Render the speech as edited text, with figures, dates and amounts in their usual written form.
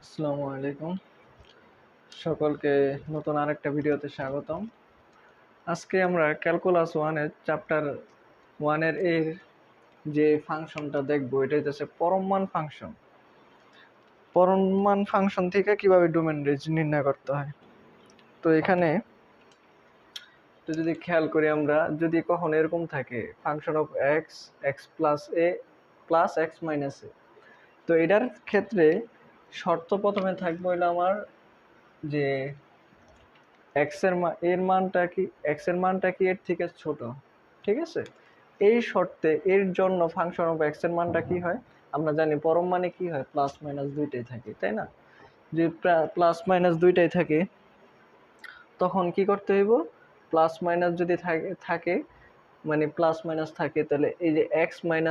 আসসালামু আলাইকুম, সকলকে নতুন আরেকটা ভিডিওতে স্বাগতম। আজকে আমরা ক্যালকুলাস ওয়ানের চ্যাপ্টার ওয়ানের এর যে ফাংশনটা দেখবো, এটা হচ্ছে পরম মান ফাংশন। পরম মান ফাংশন থেকে কিভাবে ডোমেন রেঞ্জ নির্ণয় করতে হয়। তো এখানে তো যদি খেয়াল করি, আমরা যদি কখনো এরকম থাকে function of X X plus A plus X minus A, তো এটার ক্ষেত্রে শর্ত প্রথমে থাকবে হলো আমার যে এক্স এর মানটা কি এর থেকে ছোট, ঠিক আছে। এই শর্তে এর জন্য ফাংশন অফ এক্স এর মানটা কি হয়, আমরা জানি পরম মানে কি হয়, প্লাস মাইনাস দুইটাই থাকে, তাই না। যে প্লাস মাইনাস দুইটাই থাকে, তখন কি করতে হইব, প্লাস মাইনাস যদি থাকে মানে প্লাস মাইনাস থাকে, তাহলে এই যে এক্স মাইনাস